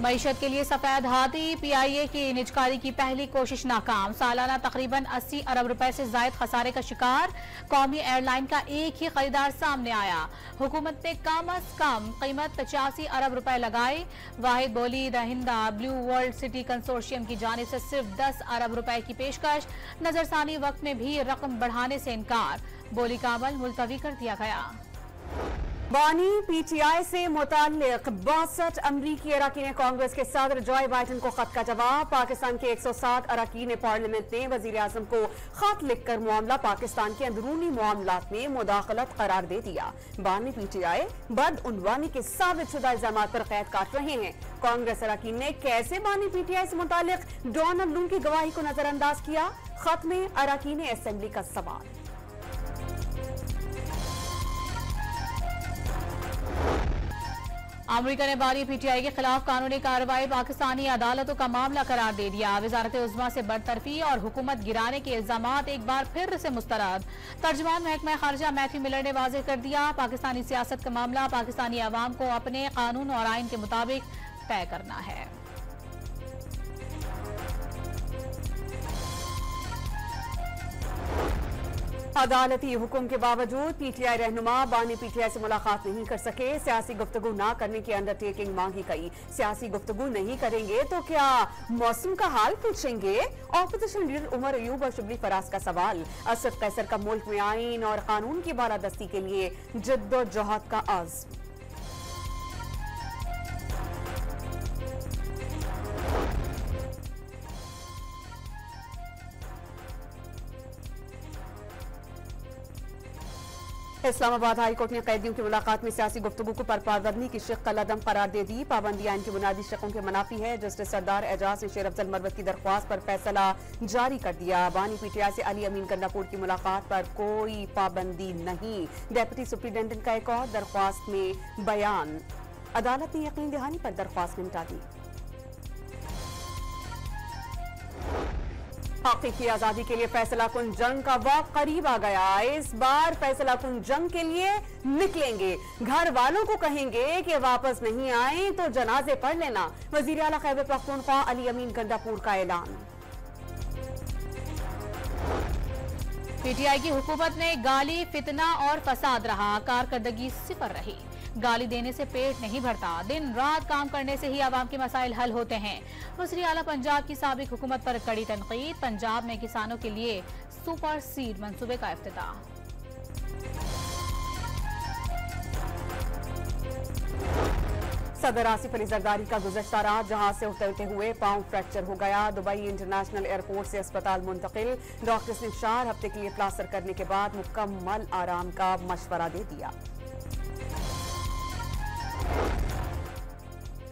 मईशत के लिए सफेद हाथी, पीआईए की निजकारी की पहली कोशिश नाकाम। सालाना तकरीबन 80 अरब रुपए से जायद खसारे का शिकार कौमी एयरलाइन का एक ही खरीदार सामने आया। हुकूमत ने कम अज कम कीमत 85 अरब रुपए लगाए। वाहिद बोली दहिंदा ब्लू वर्ल्ड सिटी कंसोर्शियम की जानिब से सिर्फ 10 अरब रुपए की पेशकश। नजरसानी वक्त में भी रकम बढ़ाने से इनकार। बोली का अमल मुलतवी कर दिया गया। बानी पीटीआई से मुताल्लिक 62 अमरीकी अरकान कांग्रेस के सदर जो बाइडन को खत का जवाब। पाकिस्तान के 160 अरकान पार्लियामेंट ने वजीर आजम को खत लिखकर मामला पाकिस्तान के अंदरूनी मामलात में मुदाखलत करार दे दिया। बानी पीटीआई बदउनवानी के साबित शुदा इल्जामात पर कैद काट रहे हैं। कांग्रेस अरकान ने कैसे बानी पीटीआई से मुताल्लिक डोनाल्ड लूम की गवाही को नजरअंदाज किया। खत में अरकान असेंबली का सवाल। अमरीका ने बानी पीटीआई के खिलाफ कानूनी कार्रवाई पाकिस्तानी अदालतों का मामला करार दे दिया। वजारत उज़्मा से बरतरफी और हुकूमत गिराने के इल्जामात एक बार फिर से मुस्तरद। तर्जुमान महकमा खारजा मैथ्यू मिलर ने वाज़ेह कर दिया, पाकिस्तानी सियासत का मामला पाकिस्तानी अवाम को अपने कानून और आइन के मुताबिक तय करना है। अदालती हुक्म के बावजूद पीटीआई रहनुमा बानी पीटीआई से मुलाकात नहीं कर सके। सियासी गुफ्तगू न करने की अंडरटेकिंग मांगी गई। सियासी गुफ्तगू नहीं करेंगे तो क्या मौसम का हाल पूछेंगे? ऑपोजिशन लीडर उमर अयूब और शिबली फराज का सवाल। असद कैसर का मुल्क में आइन और कानून की बालादस्ती के लिए जिद्दोजहद का आज़्म। इस्लामाबाद हाई कोर्ट ने कैदियों की मुलाकात में सियासी गुफ्तगू को परपावरनी की शिक कलअदम करार दे दी। पाबंदी आइन की बुनियादी शिकों के मुनाफी है। जस्टिस सरदार एजाज ने शेर अफजल मरवत की दरख्वास्त पर फैसला जारी कर दिया। बानी पीटीआई से अली अमीन गंडापुर की मुलाकात पर कोई पाबंदी नहीं। डेप्यूटी सुप्रिंटेंडेंट का एक और दरख्वास्त में बयान। अदालत ने यकीन दहानी पर दरख्वास्त निपटा दी। हकीकी आजादी के लिए फैसला कुन जंग का वक्त करीब आ गया। इस बार फैसला कुन जंग के लिए निकलेंगे। घर वालों को कहेंगे कि वापस नहीं आए तो जनाजे पढ़ लेना। वजीर आला खैबर पख्तूनख्वा अली अमीन गंडापुर का ऐलान। पीटीआई की हुकूमत में गाली, फितना और फसाद रहा, कारकर्दगी सिफर रही। गाली देने से पेट नहीं भरता, दिन रात काम करने से ही आवाम के मसाइल हल होते हैं। वज़ीर आला पंजाब की साबिक हुकूमत पर कड़ी तनकीद। पंजाब में किसानों के लिए सुपर सीड मंसूबे का इफ्तिताह। सदर आसिफ अली जरदारी का गुज़श्ता रात जहाज से उतरते हुए पांव फ्रैक्चर हो गया। दुबई इंटरनेशनल एयरपोर्ट से अस्पताल मुंतकिल। डॉक्टर्स ने 4 हफ्ते के लिए प्लास्टर करने के बाद मुकम्मल आराम का मशवरा दे दिया।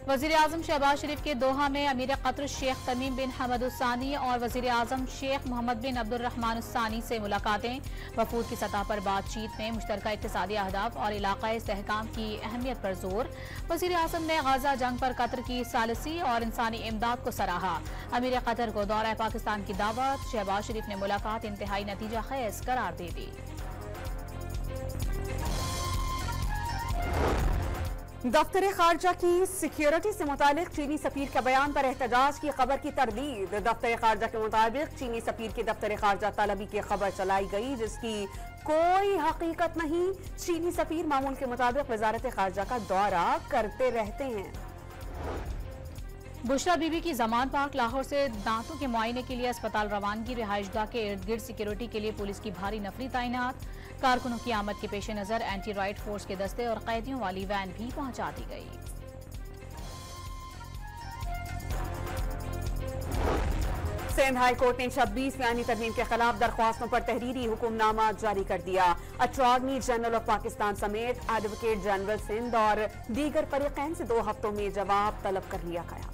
वज़ीर आज़म शहबाज शरीफ के दोहा में अमीर कतर शेख तमीम बिन हमद अल सानी और वज़ीर आज़म शेख मोहम्मद बिन अब्दुर्रहमान अल सानी से मुलाकातें। वफूद की सतह पर बातचीत में मुश्तरका इक़्तिसादी अहदाफ और इलाक़ाई इस्तेहकाम की अहमियत पर जोर। वज़ीर आज़म ने गाज़ा जंग पर कतर की सालसी और इंसानी इमदाद को सराहा। अमीर कतर को दौरा पाकिस्तान की दावत। शहबाज शरीफ ने मुलाकात इंतहाई नतीजा खेज करार दे दी। दफ्तर खारजा की सिक्योरिटी से मुतालिक चीनी सफीर के बयान पर एहतजाज की खबर की तरदीद। दफ्तर खारजा के मुताबिक चीनी सफीर के दफ्तर खारजा तलबी की खबर चलाई गई जिसकी कोई हकीकत नहीं। चीनी सफीर मामूल के मुताबिक वजारत खारजा का दौरा करते रहते हैं। बुशरा बीबी की जमान पार्क लाहौर से दांतों के मुआयने के लिए अस्पताल रवानगी। रिहाइशगाह के इर्द गिर्द सिक्योरिटी के लिए पुलिस की भारी नफरी तैनात। कारकुनों की आमद के पेश नजर एंटी राइट फोर्स के दस्ते और कैदियों वाली वैन भी पहुंचा दी गई। सिंध हाई कोर्ट ने 26 ईरानी तरमीम के खिलाफ दरख्वास्तों पर तहरीरी हुक्मनामा जारी कर दिया। अटॉर्नी जनरल ऑफ पाकिस्तान समेत एडवोकेट जनरल सिंध और दीगर फरीकैन से 2 हफ्तों में जवाब तलब कर लिया गया।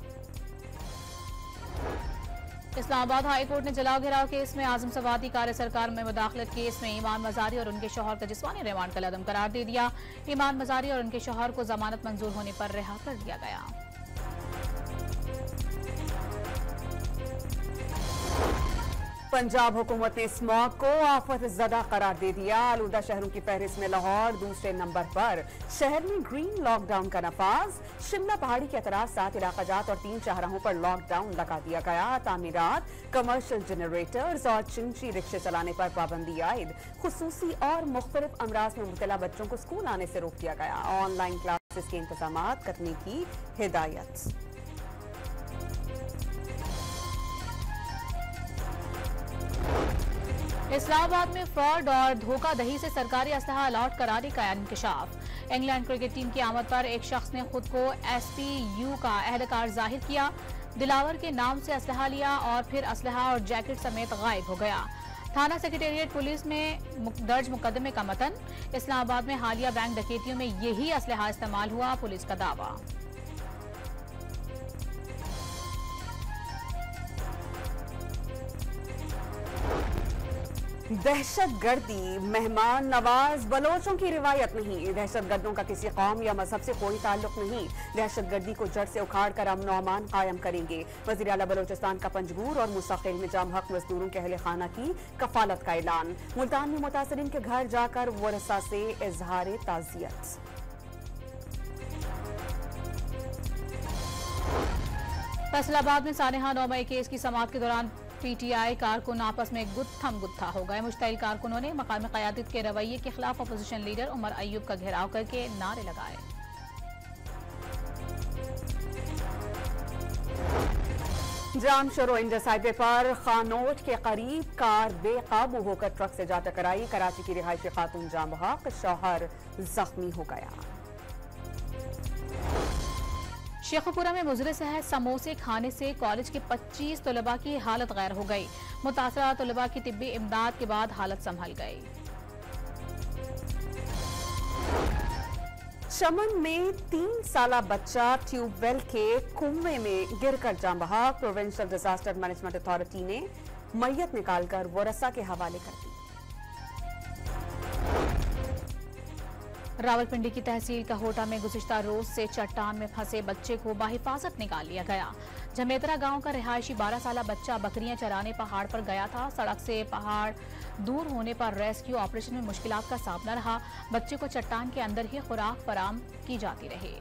इस्लामाबाद हाई कोर्ट ने जलाओ घिराव केस में आजम सवादी कार्य सरकार में मुदाखलत केस में ईमान मजारी और उनके शौहर का जिस्मानी रिमांड कलअदम करार दे दिया। ईमान मजारी और उनके शौहर को जमानत मंजूर होने पर रिहा कर दिया गया। पंजाब हुकूमत ने स्मॉग को आफत ज़दा करार दे दिया। आलूदा शहरों की फहरिस्त में लाहौर दूसरे नंबर पर। शहर में ग्रीन लॉकडाउन का नफाज। शिमला पहाड़ी के अतराफ 7 इलाकाजात और 3 शाहराहों पर लॉकडाउन लगा दिया गया। तामीरात, कमर्शियल जनरेटर्स और चिंची रिक्शे चलाने पर पाबंदी आयद। खुसूसी और मुख्तलिफ अमराज में मुब्तला बच्चों को स्कूल आने से रोक दिया गया। ऑनलाइन क्लासेस के इंतजाम करने की हिदायत। इस्लामाबाद में फ्रॉड और धोखाधड़ी से सरकारी असलहा अलॉट कराने का इंकशाफ। इंग्लैंड क्रिकेट टीम की आमद पर एक शख्स ने खुद को SPU का अहलकार जाहिर किया। दिलावर के नाम से असलहा लिया और फिर असलहा और जैकेट समेत गायब हो गया। थाना सेक्रेटेरिएट पुलिस में दर्ज मुकदमे का मतन। इस्लामाबाद में हालिया बैंक डकैतियों में यही असलहा इस्तेमाल हुआ, पुलिस का दावा। दहशतगर्दी मेहमान नवाज बलोचों की रिवायत नहीं। दहशतगर्दों का किसी कौम या मजहब से कोई ताल्लुक नहीं। दहशतगर्दी को जड़ से उखाड़ कर अमन अमान कायम करेंगे। वज़ीर आला बलोचिस्तान का पंजगूर और मुस्तकिल निजाम हक मजदूरों के अहले खाना की कफालत का ऐलान। मुल्तान में मुतासरीन के घर जाकर वरसा से इजहार ताज़ियत। फैसलाबाद में सानेहा 9 मई केस की समाअत के दौरान PTI कारकुन आपस में गुत्थम गुत्था हो गए। मुश्तइल कारकुनों ने मकामी क़यादत के रवैये के खिलाफ अपोजिशन लीडर उमर अयूब का घेराव करके नारे लगाए। जाम शोरो इंडस हाईवे पर खानोट के करीब कार बेकाबू होकर ट्रक से जा टकराई। कराची की रिहायशी खातून जाम बहक, शौहर जख्मी हो गया। शेखुपुरा में मुजरे सहर समोसे खाने से कॉलेज के 25 तलबा की हालत गैर हो गई। मुतासरा तलबा की तिब्बी इमदाद के बाद हालत संभल गई। चमन में 3 साला बच्चा ट्यूबवेल के कुएं में गिरकर जाम बहक। प्रोविंशियल डिजास्टर मैनेजमेंट अथॉरिटी ने मैयत निकालकर वरसा के हवाले कर दी। रावलपिंडी की तहसील कहोटा में गुज़िश्ता रोज से चट्टान में फंसे बच्चे को बाहिफाजत निकाल लिया गया। जमेतरा गांव का रिहायशी 12 साला बच्चा बकरियां चराने पहाड़ पर गया था। सड़क से पहाड़ दूर होने पर रेस्क्यू ऑपरेशन में मुश्किलात का सामना रहा। बच्चे को चट्टान के अंदर ही खुराक फराम की जाती रही।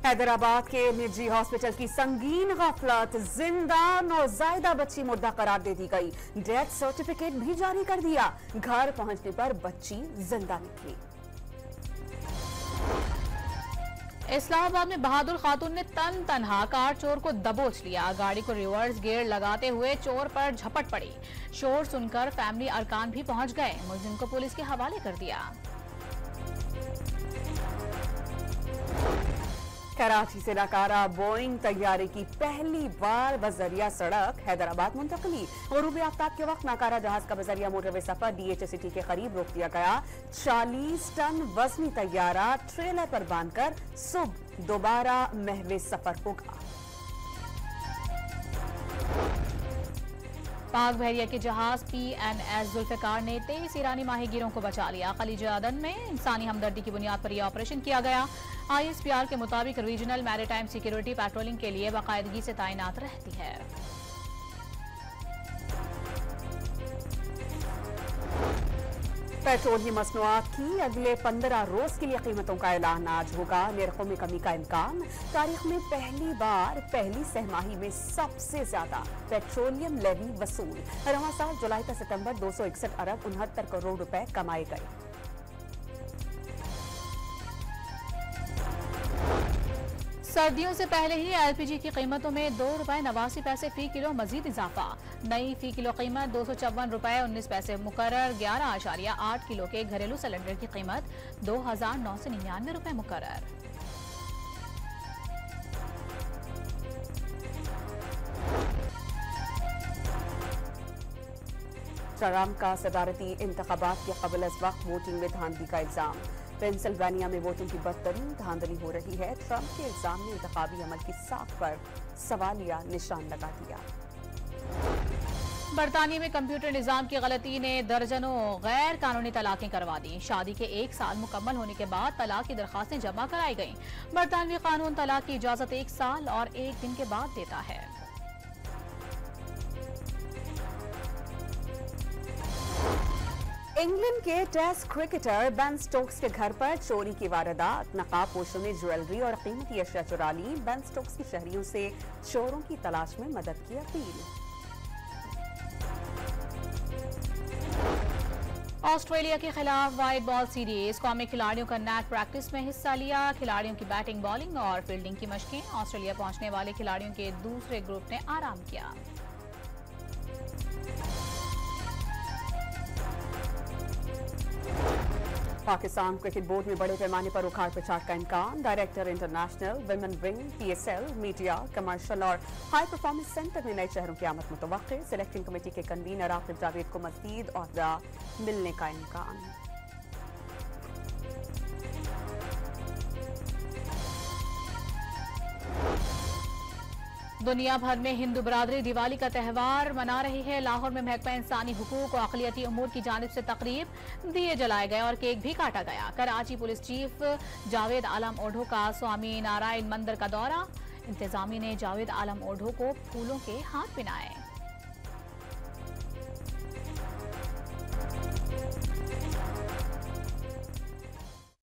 हैदराबाद के निजी हॉस्पिटल की संगीन गफलत। जिंदा नौज़ायदा बच्ची मुर्दा करार दे दी गई। डेथ सर्टिफिकेट भी जारी कर दिया। घर पहुंचने पर बच्ची जिंदा निकली। इस्लामाबाद में बहादुर खातून ने तनहा कार चोर को दबोच लिया। गाड़ी को रिवर्स गियर लगाते हुए चोर पर झपट पड़ी। शोर सुनकर फैमिली अरकान भी पहुंच गए। मुलजिम को पुलिस के हवाले कर दिया। कराची से नकारा बोइंग तैयारे की पहली बार बजरिया सड़क हैदराबाद मुंतकली। गुरूब आफ्ताब के वक्त नकारा जहाज का बजरिया मोटरवे सफर DHCT के करीब रोक दिया गया। 40 टन वजनी तैयारा ट्रेलर पर बांधकर सुबह दोबारा महवे सफर होगा। पाक बहरिया के जहाज PNS जुल्फिकार ने 23 ईरानी माहीगीरों को बचा लिया। खलीज अदन में इंसानी हमदर्दी की बुनियाद पर यह ऑपरेशन किया गया। ISPR के मुताबिक रीजनल मैरीटाइम सिक्योरिटी पेट्रोलिंग के लिए बाकायदगी से तैनात रहती है। पेट्रोलियम मसनूआत की अगले 15 रोज के लिए कीमतों का ऐलान आज होगा। निर्खों में कमी का इम्कान। तारीख में पहली बार पहली सहमाही में सबसे ज्यादा पेट्रोलियम लेवी वसूल। रवां साल जुलाई से सितंबर 261 अरब 69 करोड़ रुपए कमाए गए। सर्दियों से पहले ही LPG की कीमतों में ₹2.89 फी किलो मजीद इजाफा। नई फी किलो कीमत ₹254.19 मुकर्रर। 11.8 किलो के घरेलू सिलेंडर की कीमत ₹2,999 मुकर्रर। ट्रंप का सदारती इंतखाबात के कबल अज वक्त वोटिंग में धांधली का इल्जाम। पेंसिल्वेनिया में वोटों की बदतरीन धांधली हो रही है। ट्रंप के इल्जाम ने इंतखाबी अमल की साख पर सवालिया निशान लगा दिया। बरतानिया में कंप्यूटर निजाम की गलती ने दर्जनों गैर कानूनी तलाकें करवा दी। शादी के 1 साल मुकम्मल होने के बाद तलाक की दरखास्तें जमा कराई गईं। बरतानवी कानून तलाक की इजाजत 1 साल और 1 दिन के बाद देता है। इंग्लैंड के टेस्ट क्रिकेटर बेन स्टोक्स के घर पर चोरी की वारदात। नकाबपोशों ने ज्वेलरी और कीमती अशिया चुरा ली। बेन स्टोक्स की शहरियों से चोरों की तलाश में मदद की अपील। ऑस्ट्रेलिया के खिलाफ वाइट बॉल सीरीज। कौमी खिलाड़ियों का नेट प्रैक्टिस में हिस्सा लिया। खिलाड़ियों की बैटिंग, बॉलिंग और फील्डिंग की मशकें। ऑस्ट्रेलिया पहुंचने वाले खिलाड़ियों के दूसरे ग्रुप ने आराम किया। पाकिस्तान क्रिकेट बोर्ड में बड़े पैमाने पर उखाड़ पिछाड़ का इम्कान। Director international, women wing, PSL, media, commercial और हाई परफॉर्मेंस सेंटर में नए शहरों की आमद मुतवक्किल। सिलेक्टिंग कमेटी के कन्वीनर आकिब जावेद को मज़ीद ओहदा मिलने का इम्कान। दुनिया भर में हिंदू बरादरी दिवाली का त्यौहार मना रही है। लाहौर में महकमा इंसानी हुकूक और अक़लियती उमूर की जानिब से तकरीब, दिए जलाए गए और केक भी काटा गया। कराची पुलिस चीफ जावेद आलम ओढ़ो का स्वामी नारायण मंदिर का दौरा। इंतजामिया ने जावेद आलम ओढ़ो को फूलों के हाथ पहनाए।